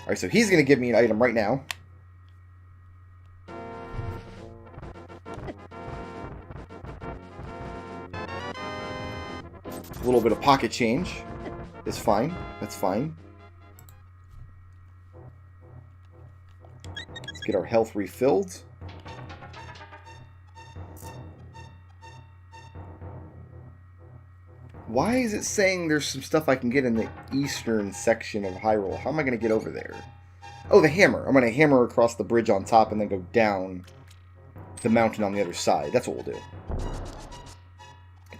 Alright, so he's going to give me an item right now. A little bit of pocket change is fine. That's fine. Let's get our health refilled. Why is it saying there's some stuff I can get in the eastern section of Hyrule? How am I going to get over there? Oh, the hammer. I'm going to hammer across the bridge on top and then go down the mountain on the other side. That's what we'll do.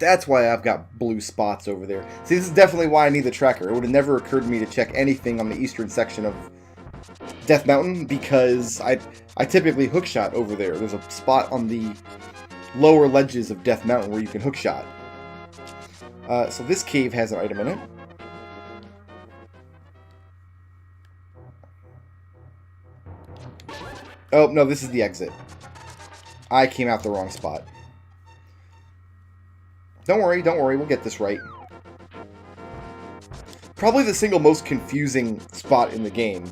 That's why I've got blue spots over there. See, this is definitely why I need the tracker. It would have never occurred to me to check anything on the eastern section of Death Mountain because I typically hookshot over there. There's a spot on the lower ledges of Death Mountain where you can hookshot. So this cave has an item in it. Oh, no, this is the exit. I came out the wrong spot. Don't worry, we'll get this right. Probably the single most confusing spot in the game,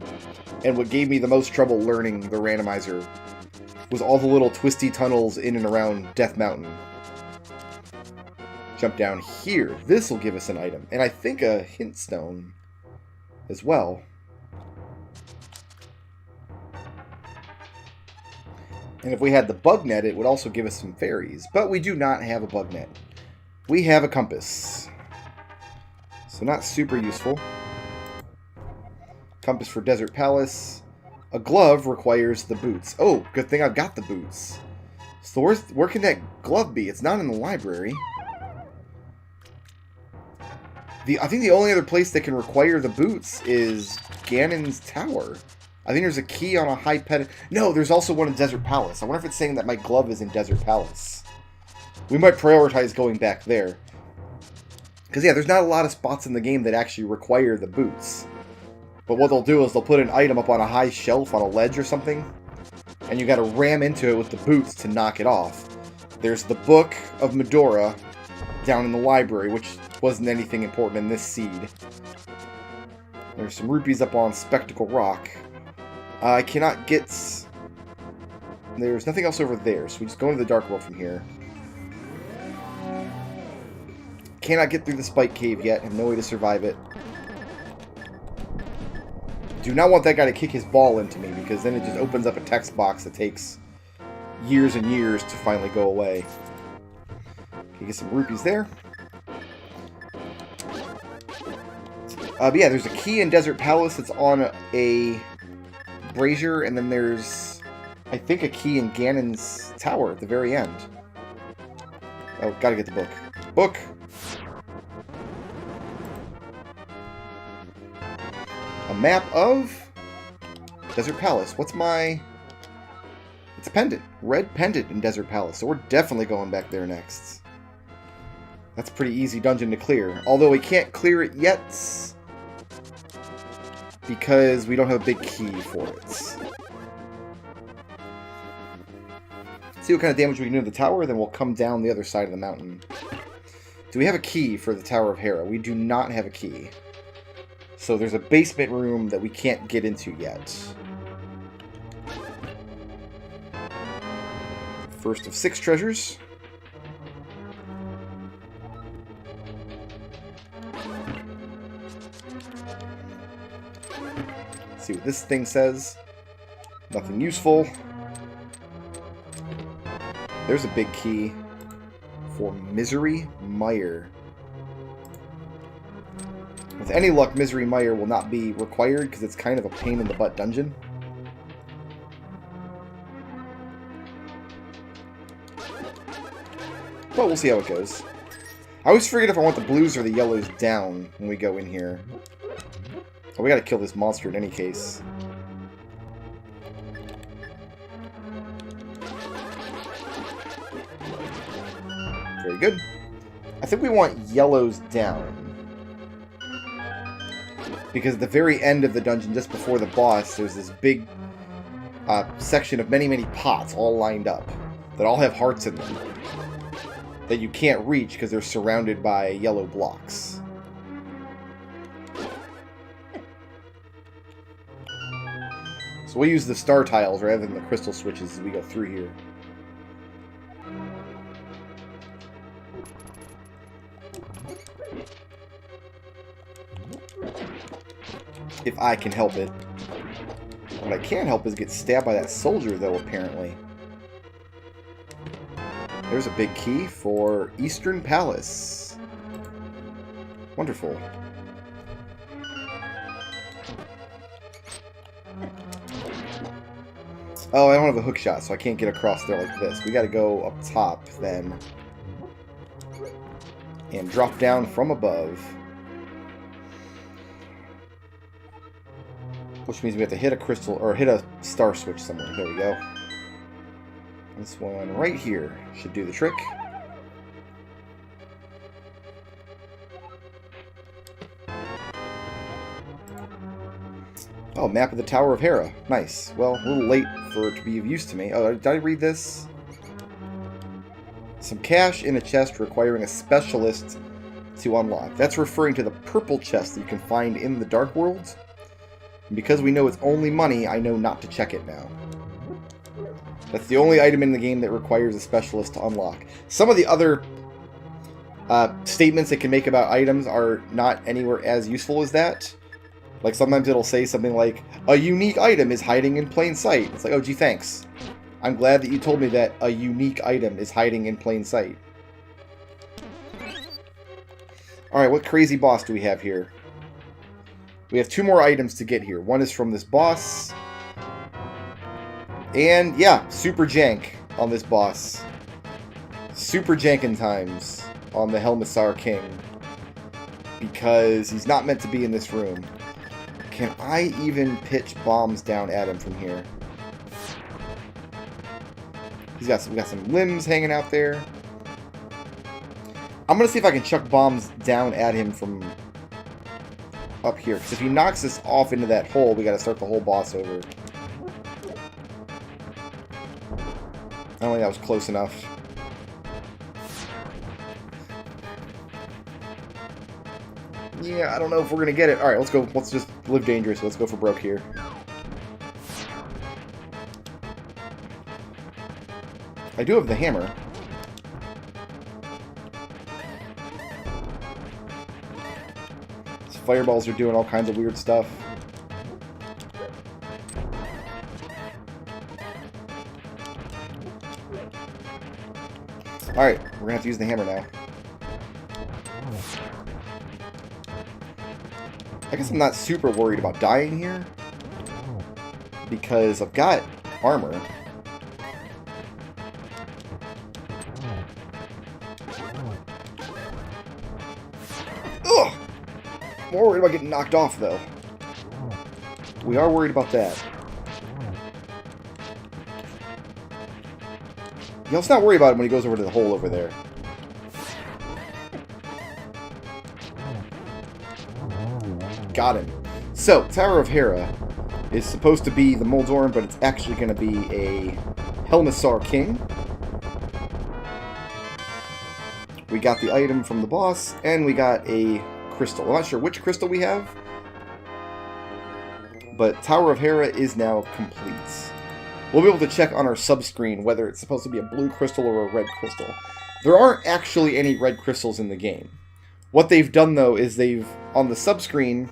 and what gave me the most trouble learning the randomizer, was all the little twisty tunnels in and around Death Mountain. Jump down here. This will give us an item, and I think a hint stone as well. And if we had the bug net, it would also give us some fairies, but we do not have a bug net. We have a compass. So not super useful. Compass for Desert Palace. A glove requires the boots. Oh, good thing I've got the boots. So where can that glove be? It's not in the library. I think the only other place that can require the boots is Ganon's Tower. I think there's a key on a high pedestal. No, there's also one in Desert Palace. I wonder if it's saying that my glove is in Desert Palace. We might prioritize going back there. Because, yeah, there's not a lot of spots in the game that actually require the boots. But what they'll do is they'll put an item up on a high shelf on a ledge or something. And you gotta ram into it with the boots to knock it off. There's the Book of Medora down in the library, which wasn't anything important in this seed. There's some rupees up on Spectacle Rock. I cannot get... There's nothing else over there, so we just go into the Dark World from here. Cannot get through the Spike Cave yet. Have no way to survive it. Do not want that guy to kick his ball into me, because then it just opens up a text box that takes years and years to finally go away. Okay, get some rupees there. But yeah, there's a key in Desert Palace that's on a brazier, and then there's, I think, a key in Ganon's Tower at the very end. Oh, gotta get the book. Book! A map of Desert Palace. What's my... It's a pendant. Red pendant in Desert Palace. So we're definitely going back there next. That's a pretty easy dungeon to clear. Although we can't clear it yet because we don't have a big key for it. See what kind of damage we can do to the tower, then we'll come down the other side of the mountain. Do we have a key for the Tower of Hera? We do not have a key. So there's a basement room that we can't get into yet. First of 6 treasures. Let's see what this thing says. Nothing useful. There's a big key for Misery Mire. With any luck, Misery Mire will not be required because it's kind of a pain in the butt dungeon. But we'll see how it goes. I always forget if I want the blues or the yellows down when we go in here. Oh, we gotta kill this monster in any case. Very good. I think we want yellows down. Because at the very end of the dungeon, just before the boss, there's this big section of many, many pots all lined up that all have hearts in them that you can't reach because they're surrounded by yellow blocks. So we'll use the star tiles rather than the crystal switches as we go through here. If I can help it. What I can't help is get stabbed by that soldier, though, apparently. There's a big key for Eastern Palace. Wonderful. Oh, I don't have a hook shot, so I can't get across there like this. We gotta go up top, then. And drop down from above. Which means we have to hit a crystal, or hit a star switch somewhere. There we go. This one right here should do the trick. Oh, map of the Tower of Hera. Nice. Well, a little late for it to be of use to me. Oh, did I read this? Some cash in a chest requiring a specialist to unlock. That's referring to the purple chest that you can find in the Dark Worlds. And because we know it's only money, I know not to check it now. That's the only item in the game that requires a specialist to unlock. Some of the other statements it can make about items are not anywhere as useful as that. Like, sometimes it'll say something like, a unique item is hiding in plain sight. It's like, oh, gee, thanks. I'm glad that you told me that a unique item is hiding in plain sight. Alright, what crazy boss do we have here? We have 2 more items to get here. One is from this boss. And, yeah, super jank on this boss. Super jankentimes on the Helmasaur King. Because he's not meant to be in this room. Can I even pitch bombs down at him from here? We got some limbs hanging out there. I'm going to see if I can chuck bombs down at him from up here. Because if he knocks us off into that hole, we got to start the whole boss over. I don't think that was close enough. Yeah, I don't know if we're going to get it. Alright, let's go. Let's just live dangerous. Let's go for broke here. I do have the hammer. These fireballs are doing all kinds of weird stuff. Alright, we're going to have to use the hammer now. I guess I'm not super worried about dying here. Because I've got armor. Ugh! More worried about getting knocked off, though. We are worried about that. Yeah, let's not worry about him when he goes over to the hole over there. Got him. So, Tower of Hera is supposed to be the Moldorm, but it's actually going to be a Helmasaur King. We got the item from the boss, and we got a crystal. I'm not sure which crystal we have, but Tower of Hera is now complete. We'll be able to check on our sub-screen whether it's supposed to be a blue crystal or a red crystal. There aren't actually any red crystals in the game. What they've done, though, is they've, on the sub-screen,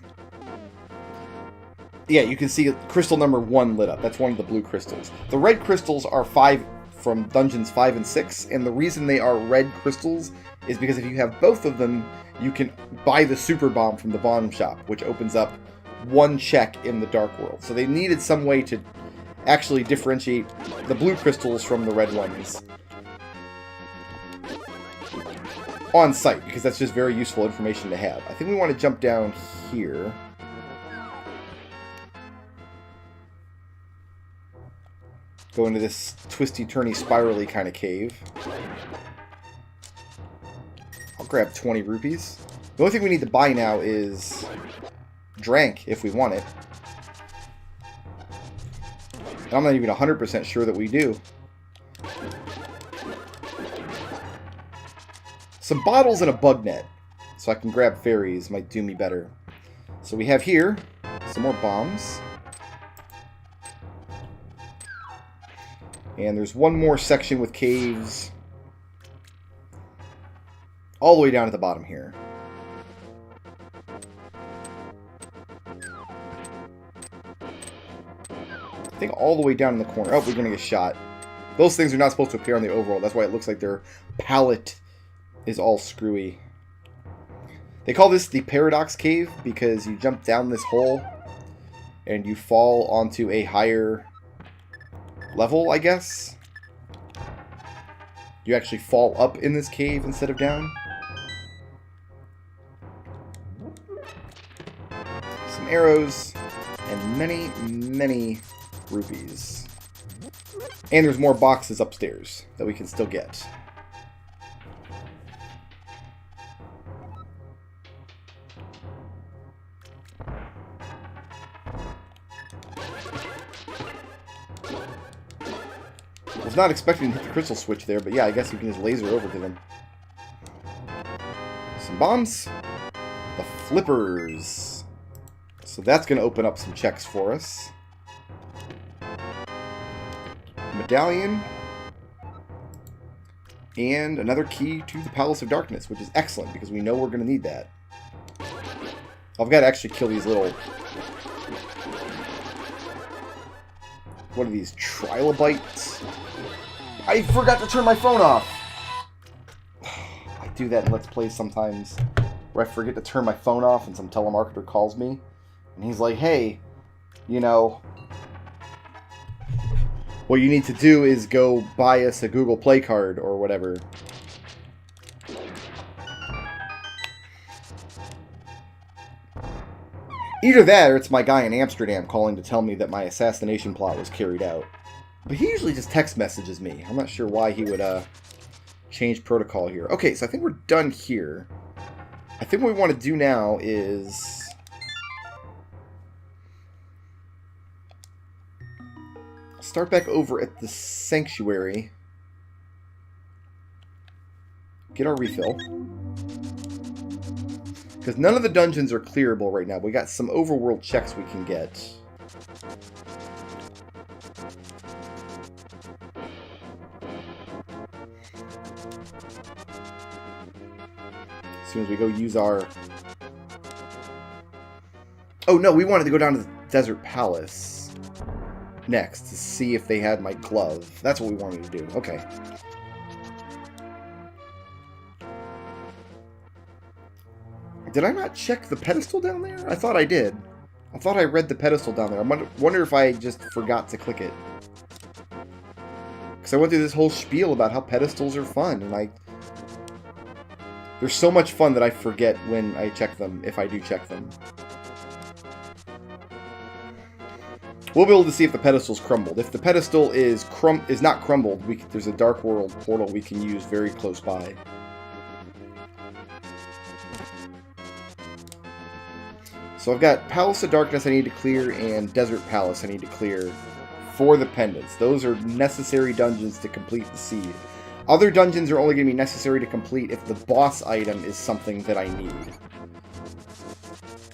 yeah, you can see crystal number 1 lit up. That's one of the blue crystals. The red crystals are 5 from Dungeons 5 and 6, and the reason they are red crystals is because if you have both of them, you can buy the super bomb from the bomb shop, which opens up 1 check in the Dark World. So they needed some way to actually differentiate the blue crystals from the red ones on site, because that's just very useful information to have. I think we want to jump down here. Go into this twisty-turny, spirally kind of cave. I'll grab 20 rupees. The only thing we need to buy now is drank, if we want it. And I'm not even 100% sure that we do. Some bottles and a bug net, so I can grab fairies, might do me better. So we have here some more bombs. And there's one more section with caves all the way down at the bottom here. I think all the way down in the corner. Oh, we're going to get shot. Those things are not supposed to appear on the overworld. That's why it looks like their palette is all screwy. They call this the Paradox Cave because you jump down this hole and you fall onto a higher level, I guess. You actually fall up in this cave instead of down. Some arrows and many, many rupees. And there's more boxes upstairs that we can still get. I was not expecting to hit the crystal switch there, but yeah, I guess you can just laser over to them. Some bombs. The flippers. So that's going to open up some checks for us. Medallion. And another key to the Palace of Darkness, which is excellent because we know we're going to need that. I've got to actually kill these little... What are these? Trilobites? I forgot to turn my phone off! I do that in Let's Play sometimes, where I forget to turn my phone off and some telemarketer calls me. And he's like, hey, you know, what you need to do is go buy us a Google Play card or whatever. Either that or it's my guy in Amsterdam calling to tell me that my assassination plot was carried out. But he usually just text messages me. I'm not sure why he would change protocol here. Okay, so I think we're done here. I think what we want to do now is... start back over at the sanctuary. Get our refill. Because none of the dungeons are clearable right now. We got some overworld checks we can get. As soon as we go use our... Oh no, we wanted to go down to the Desert Palace next to see if they had my glove. That's what we wanted to do. Okay. Did I not check the pedestal down there? I thought I did. I thought I read the pedestal down there. I wonder if I just forgot to click it. Because I went through this whole spiel about how pedestals are fun, and they're so much fun that I forget when I check them, if I do check them. We'll be able to see if the pedestal's crumbled. If the pedestal is not crumbled, there's a Dark World portal we can use very close by. So I've got Palace of Darkness I need to clear and Desert Palace I need to clear for the pendants. Those are necessary dungeons to complete the seed. Other dungeons are only going to be necessary to complete if the boss item is something that I need.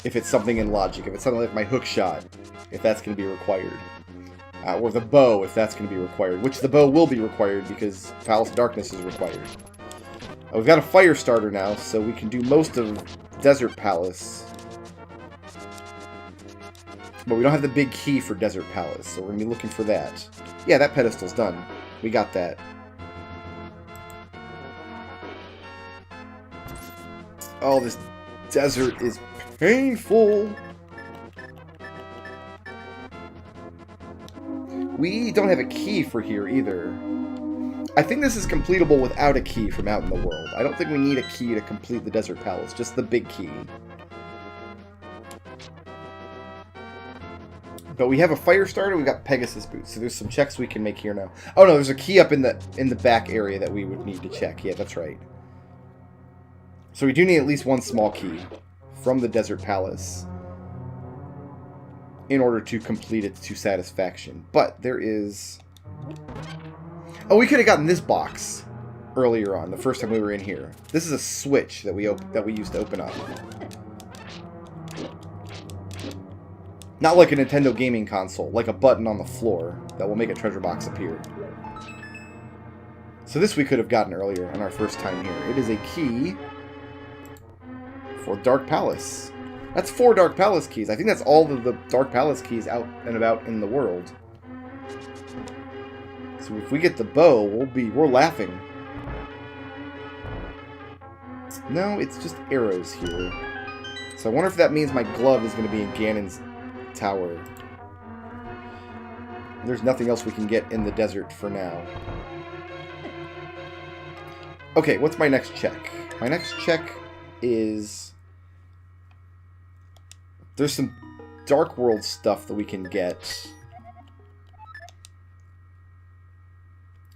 If it's something in logic. If it's something like my hook shot, if that's going to be required. Or the bow, if that's going to be required. Which the bow will be required because Palace of Darkness is required. We've got a fire starter now, so we can do most of Desert Palace. But we don't have the big key for Desert Palace, so we're going to be looking for that. Yeah, that pedestal's done. We got that. Oh, this desert is painful. We don't have a key for here either. I think this is completable without a key from out in the world. I don't think we need a key to complete the Desert Palace, just the big key. But we have a fire starter, we've got Pegasus boots, so there's some checks we can make here now. Oh no, there's a key up in the back area that we would need to check. Yeah, that's right. So we do need at least one small key from the Desert Palace in order to complete it to satisfaction. But there is... Oh, we could have gotten this box earlier on, the first time we were in here. This is a switch that we used to open up. Not like a Nintendo gaming console, like a button on the floor that will make a treasure box appear. So this we could have gotten earlier on our first time here. It is a key for Dark Palace. That's 4 Dark Palace keys. I think that's all of the Dark Palace keys out and about in the world. So if we get the bow, we're laughing. No, it's just arrows here. So I wonder if that means my glove is going to be in Ganon's tower. There's nothing else we can get in the desert for now. Okay, what's my next check? My next check is... there's some Dark World stuff that we can get.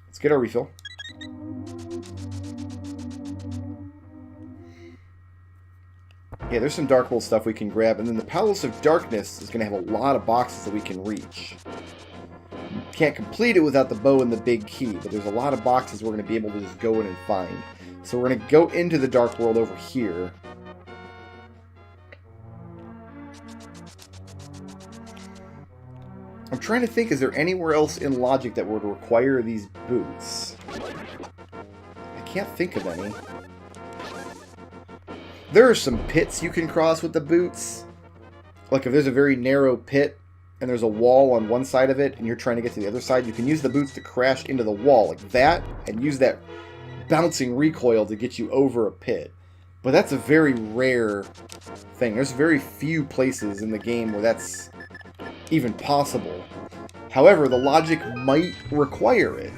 Let's get our refill. Yeah, there's some Dark World stuff we can grab, and then the Palace of Darkness is going to have a lot of boxes that we can reach. Can't complete it without the bow and the big key, but there's a lot of boxes we're going to be able to just go in and find. So we're going to go into the Dark World over here. I'm trying to think, is there anywhere else in Logic that would require these boots? I can't think of any. There are some pits you can cross with the boots. Like if there's a very narrow pit, and there's a wall on one side of it, and you're trying to get to the other side, you can use the boots to crash into the wall like that, and use that bouncing recoil to get you over a pit. But that's a very rare thing. There's very few places in the game where that's even possible. However, the logic might require it.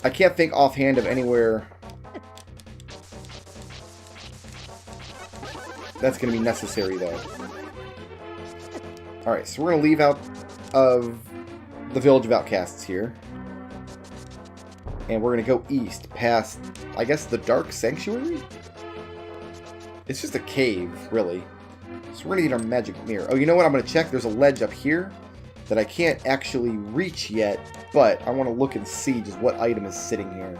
I can't think offhand of anywhere that's going to be necessary, though. Alright, so we're going to leave out of the Village of Outcasts here. And we're going to go east past, I guess, the Dark Sanctuary? It's just a cave, really. So we're going to get our magic mirror. Oh, you know what? I'm going to check. There's a ledge up here that I can't actually reach yet, but I want to look and see just what item is sitting here.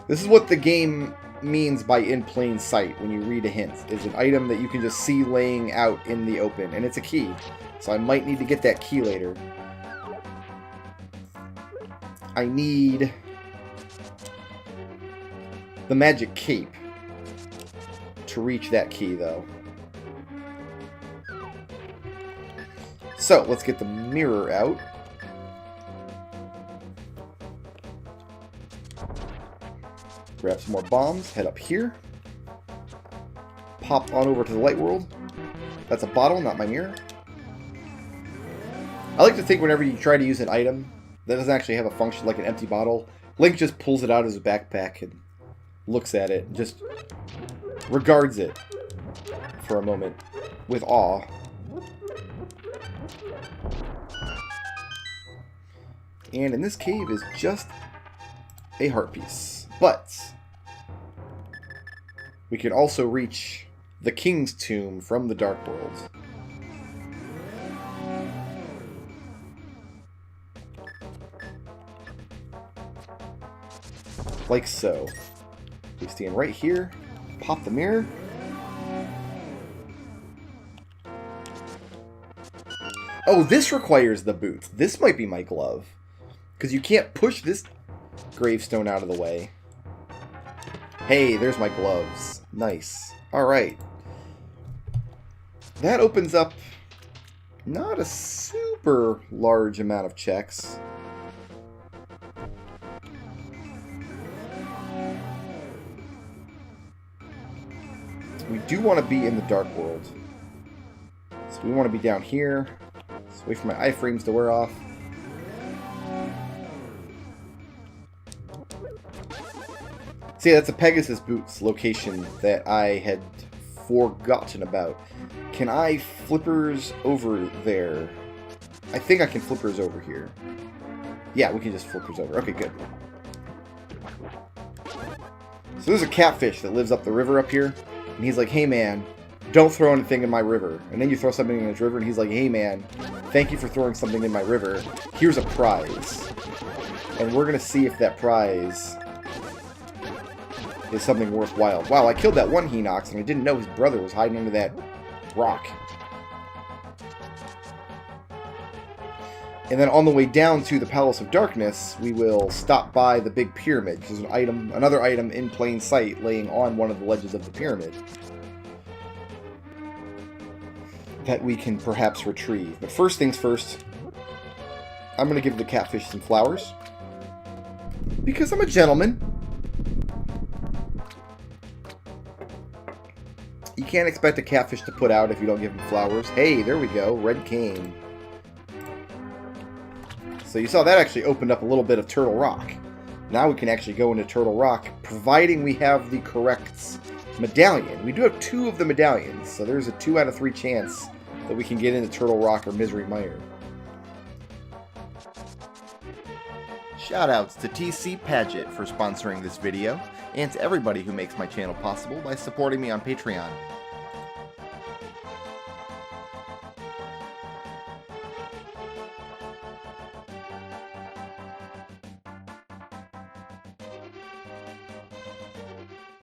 This is what the game means by in plain sight when you read a hint. Is an item that you can just see laying out in the open, and it's a key. So I might need to get that key later. I need the magic cape to reach that key, though. So, let's get the mirror out. Grab some more bombs, head up here. Pop on over to the light world. That's a bottle, not my mirror. I like to think whenever you try to use an item that doesn't actually have a function like an empty bottle, Link just pulls it out of his backpack and looks at it and just regards it for a moment with awe. And in this cave is just a heart piece. But we can also reach the King's Tomb from the Dark World. Like so. We stand right here, pop the mirror. Oh, this requires the boots. This might be my glove. Because you can't push this gravestone out of the way. Hey, there's my gloves. Nice. Alright. That opens up not a super large amount of checks. We do want to be in the Dark World. So we want to be down here. Let's wait for my iframes to wear off. See, that's a Pegasus Boots location that I had forgotten about. Can I flippers over there? I think I can flippers over here. Yeah, we can just flippers over. Okay, good. So there's a catfish that lives up the river up here. And he's like, hey man, don't throw anything in my river. And then you throw something in his river and he's like, hey man, thank you for throwing something in my river. Here's a prize. And we're going to see if that prize is something worthwhile. Wow, I killed that one Hinox and I didn't know his brother was hiding under that rock. And then on the way down to the Palace of Darkness, we will stop by the big pyramid. There's another item in plain sight laying on one of the ledges of the pyramid that we can perhaps retrieve. But first things first, I'm going to give the catfish some flowers. Because I'm a gentleman. You can't expect a catfish to put out if you don't give him flowers. Hey, there we go. Red cane. So you saw that actually opened up a little bit of Turtle Rock. Now we can actually go into Turtle Rock, providing we have the correct medallion. We do have 2 of the medallions, so there's a 2 out of 3 chance that we can get into Turtle Rock or Misery Mire. Shoutouts to TC Paget for sponsoring this video, and to everybody who makes my channel possible by supporting me on Patreon.